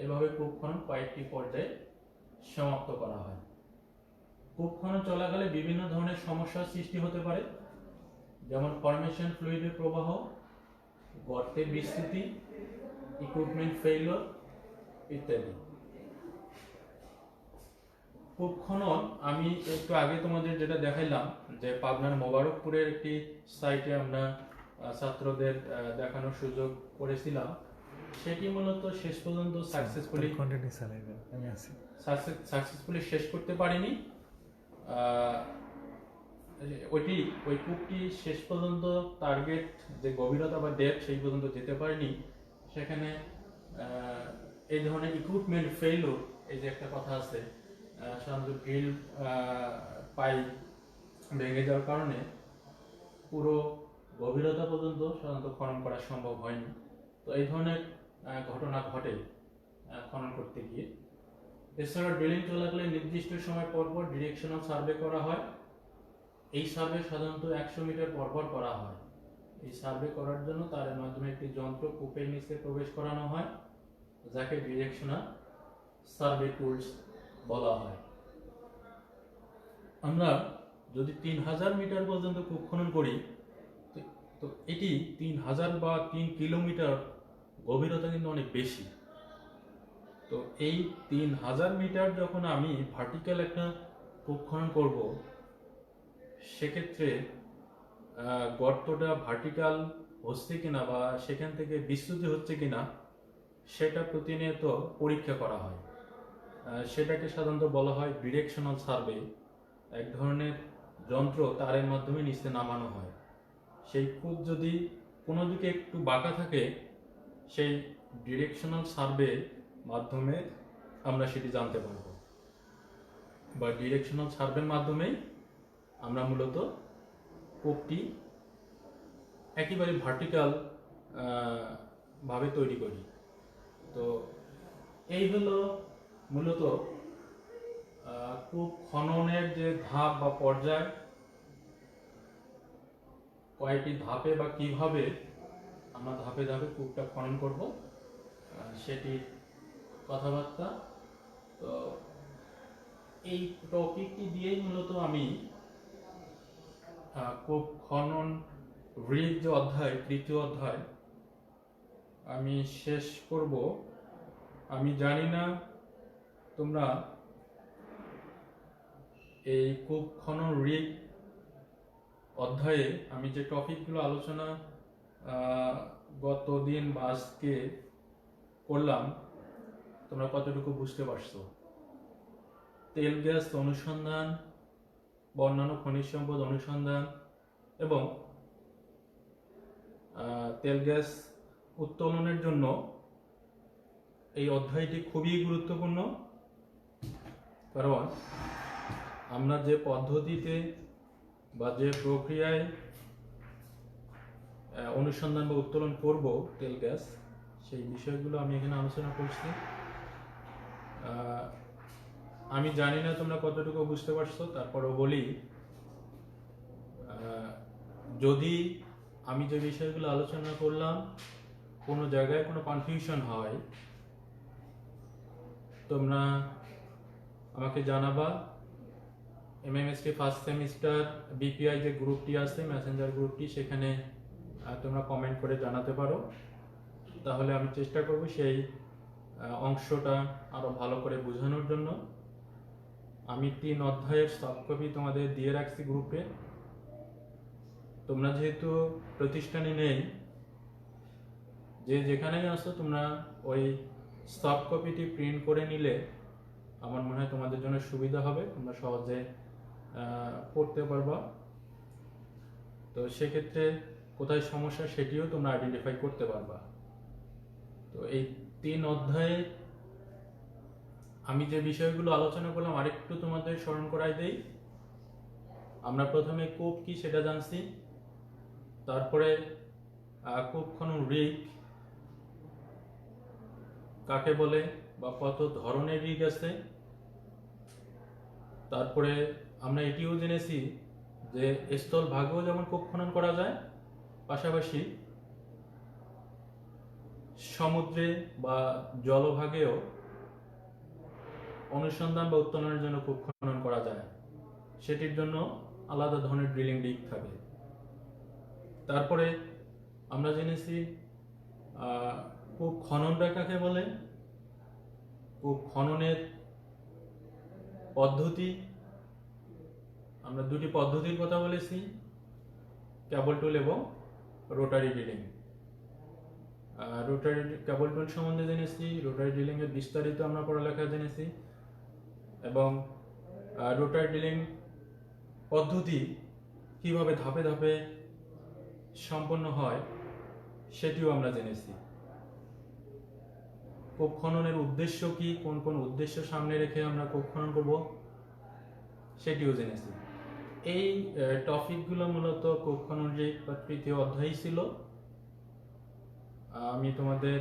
এভাবে কূপ খনন কয়েকটি পর্যায়ে সমাপ্ত করা হয়। কূপ খনন চলাকালে বিভিন্ন ধরনের সমস্যার সৃষ্টি হতে পারে, যেমন ফরমেশন ফ্লুইডের প্রবাহ, গর্তের বিস্তৃতি, ইকুইপমেন্ট ফেইলিওর ইত্যাদি। কূপ খনন আমি একটু আগে তোমাদের যেটা দেখাইলাম যে পাবনার মোবারকপুরের একটি সাইটে আমরা ছাত্রদের দেখানোর সুযোগ করেছিলাম, সেটি মূলত শেষ পর্যন্ত সাকসেসফুলি শেষ করতে পারিনি। ওই কূপটি শেষ পর্যন্ত টার্গেট যে গভীরতা বা ডেপথ সেই পর্যন্ত যেতে পারেনি। সেখানে এই ধরনের ইকুইপমেন্ট ফেইলিওর, এই যে একটা কথা আছে, সাধারণত ড্রিল পাইপ ভেঙে যাওয়ার কারণে পুরো গভীরতা পর্যন্ত সাধারণত খনন করা সম্ভব হয়নি। তো এই ধরনের ঘটনা ঘটে খনন করতে গিয়ে। এছাড়া ড্রিলিং চলাকালে নির্দিষ্ট সময় পর পর ডিরেকশনাল সার্ভে করা হয়। এই সার্ভে সাধারণত 100 মিটার পর পর করা হয়। এই সার্ভে করার জন্য তারের মাধ্যমে একটি যন্ত্র কূপের নিচে প্রবেশ করানো হয়, যাকে ডিরেকশনাল সার্ভে টুলস বলা হয়। আমরা যদি 3000 মিটার পর্যন্ত কূপ খনন করি, তো এটি 3000 বা 3 কিলোমিটার গভীরতা কিন্তু অনেক বেশি। তো এই 3000 মিটার যখন আমি ভার্টিক্যাল একটা কূপ খনন করব, সেক্ষেত্রে গর্তটা ভার্টিক্যাল হচ্ছে কিনা বা সেখান থেকে বিচ্যুতি হচ্ছে কিনা সেটা প্রতিনিয়ত পরীক্ষা করা হয়। সেটাকে সাধারণত বলা হয় ডিরেকশনাল সার্ভে। এক ধরনের যন্ত্র তারের মাধ্যমে নিচে নামানো হয়। সেই কূপ যদি কোনো দিকে একটু বাঁকা থাকে, সেই ডিরেকশনাল সার্ভের মাধ্যমে আমরা সেটি জানতে পারব, বা ডিরেকশনাল সার্ভের মাধ্যমেই আমরা মূলত কূপটি একেবারে ভার্টিক্যাল ভাবে তৈরি করি। তো এই হলো মূলত কূপ খননের যে ধাপ বা পর্যায়, কয়েকটি ধাপে বা কিভাবে আমরা ধাপে ধাপে কূপটা খনন করব সেটির কথাবার্তা। তো এই টপিকটি দিয়েই মূলত আমি কূপ খনন রিগ যে অধ্যায়, তৃতীয় অধ্যায় আমি শেষ করব। আমি জানি না তোমরা এই কূপ খনন রিগ অধ্যায়ে আমি যে টপিকগুলো আলোচনা গত দিন বা আজকে করলাম তোমরা কতটুকু বুঝতে পারছো। তেল গ্যাস অনুসন্ধান বা অন্যান্য খনিজ সম্পদ অনুসন্ধান এবং তেল গ্যাস উত্তোলনের জন্য এই অধ্যায়টি খুবই গুরুত্বপূর্ণ, কারণ আমরা যে পদ্ধতিতে বা যে প্রক্রিয়ায় অনুসন্ধান বা উত্তোলন করব তেল গ্যাস, সেই বিষয়গুলো আমি এখানে আলোচনা করছি। আমি জানি না তোমরা কতটুকু বুঝতে পারছো, তারপরও বলি, যদি আমি যে বিষয়গুলো আলোচনা করলাম কোনো জায়গায় কোনো কনফিউশন হয়, তোমরা আমাকে জানাবা। এমএমএসটি ফার্স্ট সেমিস্টার বিপিআই যে গ্রুপটি আছে, মেসেঞ্জার গ্রুপটি, সেখানে তোমরা কমেন্ট করে জানাতে পারো। তাহলে আমি চেষ্টা করব সেই অংশটা আরো ভালো করে বোঝানোর জন্য। আমি 3 অধ্যায়ের সফট কপি তোমাদের দিয়ে রাখছি গ্রুপে। তোমরা যেহেতু প্রতিষ্ঠানে নেই, যে যেখানেই আসো তোমরা ওই সফট কপিটি প্রিন্ট করে নিলে আমার মনে হয় তোমাদের জন্য সুবিধা হবে, তোমরা সহজে পড়তে পারবা। তো সেক্ষেত্রে কোথায় সমস্যা সেটিও তোমরা আইডেন্টিফাই করতে পারবা। তো এই 3 অধ্যায়ে আমি যে বিষয়গুলো আলোচনা করলাম আরেকটু তোমাদের স্মরণ করাই দেই। আমরা প্রথমে কূপ কি সেটা জানছি, তারপরে কূপ খনন রিগ কাকে বলে বা কত ধরনের রিগ আছে, তারপরে আমরা এটিও জেনেছি যে স্থল ভাগেও যেমন কূপ খনন করা যায়, পাশাপাশি সমুদ্রে বা জলভাগেও অনুসন্ধান বা উত্তোলনের জন্য কূপ খনন করা যায়, সেটির জন্য আলাদা ধরনের ড্রিলিং রিগ থাকে। তারপরে আমরা জেনেছি কূপ খননটা কাকে বলে, কূপ খননের পদ্ধতি, আমরা 2টি পদ্ধতির কথা বলেছি, কেবল টুল এবং রোটারি ড্রিলিং। রোটারি কেবল টুল সম্বন্ধে জেনেছি, রোটারি ড্রিলিং এর বিস্তারিত আমরা পড়ালেখা জেনেছি, এবং রোটারি ড্রিলিং পদ্ধতি কিভাবে ধাপে ধাপে সম্পন্ন হয় সেটিও আমরা জেনেছি। কূপ খননের উদ্দেশ্য কি, কোন কোন উদ্দেশ্য সামনে রেখে আমরা কূপ খনন করব সেটিও জেনেছি। এই টপিকগুলো মূলত কূপ খনন রিগ বা তৃতীয় অধ্যায় ছিল। আমি তোমাদের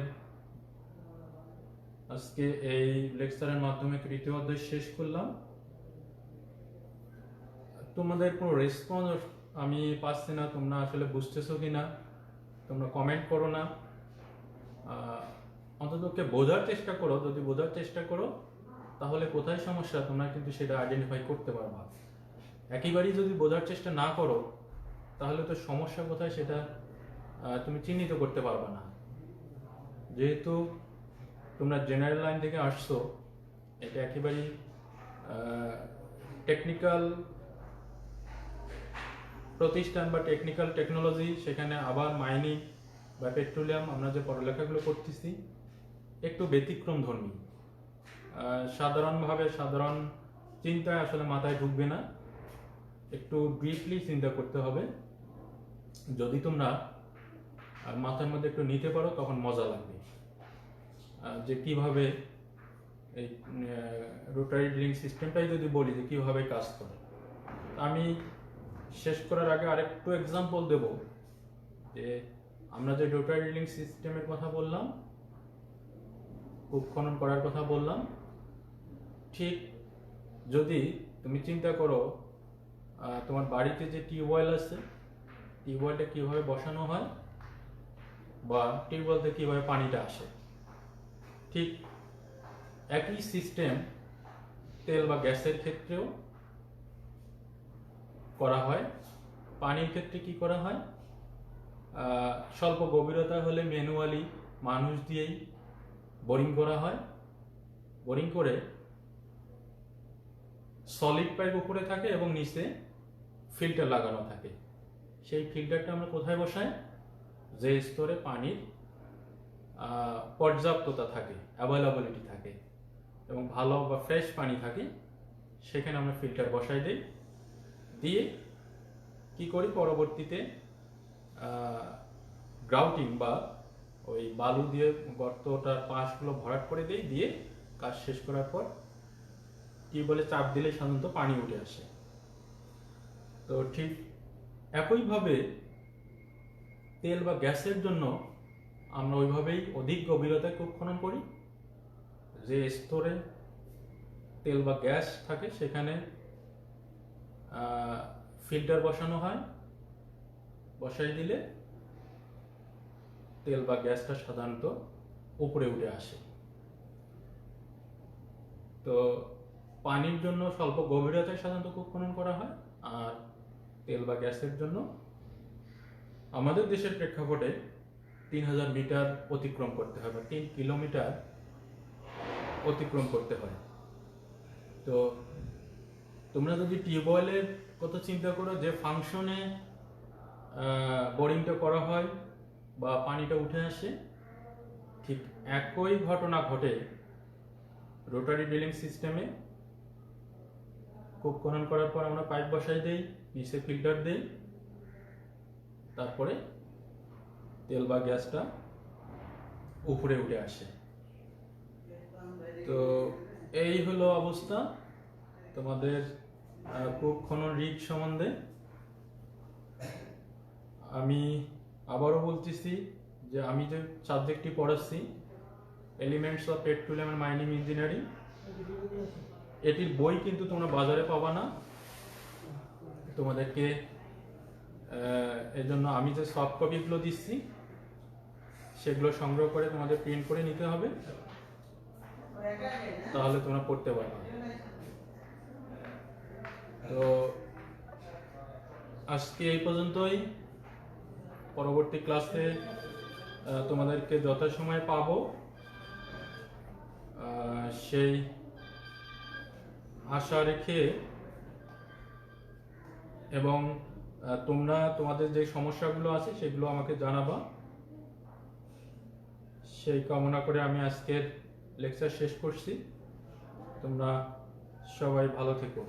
আজকে এই লেকচারের মাধ্যমে তৃতীয় অধ্যায় শেষ করলাম। তোমাদের কোনো রেসপন্স আমি পাচ্ছি না, তোমরা আসলে বুঝতেছো কিনা তোমরা কমেন্ট করো না, অন্ততকে বোঝার চেষ্টা করো। যদি বোঝার চেষ্টা করো তাহলে কোথায় সমস্যা তোমরা কিন্তু সেটা আইডেন্টিফাই করতে পারবা। একেবারেই যদি বোঝার চেষ্টা না করো তাহলে তো সমস্যা কোথায় সেটা তুমি চিহ্নিত করতে পারবা না। যেহেতু তোমরা জেনারেল লাইন থেকে আসছো, এটা একেবারেই টেকনিক্যাল প্রতিষ্ঠান বা টেকনিক্যাল টেকনোলজি, সেখানে আবার মাইনিং বা পেট্রোলিয়াম আমরা যে পড়ালেখাগুলো করতেছি একটু ব্যতিক্রম ধর্মী, সাধারণ চিন্তায় আসলে মাথায় ঢুকবে না। একটু ডিপলি চিন্তা করতে হবে। যদি তোমরা মাথার মধ্যে একটু নিতে পারো তখন মজা লাগবে যে কিভাবে এই রোটারি ড্রিলিং সিস্টেমটাই যদি বলি যে কিভাবে কাজ করে। আমি শেষ করার আগে আরেকটু এক্সাম্পল দেব যে আমরা যে রোটারি ড্রিলিং সিস্টেমের কথা বললাম, কূপ খনন করার কথা বললাম, ঠিক যদি তুমি চিন্তা করো তোমার বাড়িতে যে টিউবওয়েল আছে, টিউবওয়েলটা কিভাবে বসানো হয় বা টিউবওয়েল থেকে কিভাবে পানিটা আসে, ঠিক একই সিস্টেম তেল বা গ্যাসের ক্ষেত্রেও করা হয়। পানির ক্ষেত্রে কি করা হয়, স্বল্প গভীরতা হলে ম্যানুয়ালি মানুষ দিয়েই বোরিং করা হয়। বোরিং করে সলিড পাইপ উপরে থাকে এবং নিচে ফিল্টার লাগানো থাকে। সেই ফিল্টারটা আমরা কোথায় বসাই, যে স্তরে পানির পর্যাপ্ততা থাকে, অ্যাভেলেবিলিটি থাকে এবং ভালো বা ফ্রেশ পানি থাকে, সেখানে আমরা ফিল্টার বসাই দিই। দিয়ে কি করি, পরবর্তীতে গ্রাউটিং বা ওই বালু দিয়ে গর্তটার পাশগুলো ভরাট করে দিই। দিয়ে কাজ শেষ করার পর টিউবওয়েলে চাপ দিলে সাধারণত পানি উঠে আসে। তো ঠিক একইভাবে তেল বা গ্যাসের জন্য আমরা ওইভাবেই অধিক গভীরতায় কূপ খনন করি। যে স্তরে তেল বা গ্যাস থাকে সেখানে ফিল্টার বসানো হয়। বসাই দিলে তেল বা গ্যাসটা সাধারণত উপরে উঠে আসে। তো পানির জন্য স্বল্প গভীরতায় সাধারণত কূপ খনন করা হয়, আর তেল বা গ্যাসের জন্য আমাদের দেশের প্রেক্ষাপটে 3000 মিটার অতিক্রম করতে হয় বা 3 কিলোমিটার অতিক্রম করতে হয়। তো তোমরা যদি টিউবওয়েলের কথা চিন্তা করো, যে ফাংশনে বোরিংটা করা হয় বা পানিটা উঠে আসে, ঠিক একই ঘটনা ঘটে রোটারি ড্রিলিং সিস্টেমে। কূপ খনন করার পর আমরা পাইপ বসাই দেই, নিচে ফিল্টার দেই, তারপরে তেল বা গ্যাসটা উপরে উঠে আসে। তো এই হলো অবস্থা তোমাদের কূপ খনন রিগ সম্বন্ধে। আমি আবারও বলতেছি যে আমি যে সাবজেক্টটি পড়াচ্ছি, elements of petroleum and mining engineering, এটির বই কিন্তু তোমরা বাজারে পাবা না। তোমাদেরকে এর জন্য আমি যে সফট কপিগুলো দিচ্ছি সেগুলো সংগ্রহ করে তোমাদের প্রিন্ট করে নিতে হবে, তাহলে তোমরা পড়তে পারবে। তো আজকে এই পর্যন্তই। পরবর্তী ক্লাসে তোমাদেরকে যথাসময়ে পাবো সেই আশা রেখে, এবং তোমরা তোমাদের যে সমস্যাগুলো আছে সেগুলো আমাকে জানাবা, সেই কামনা করে আমি আজকের লেকচার শেষ করছি। তোমরা সবাই ভালো থেকো।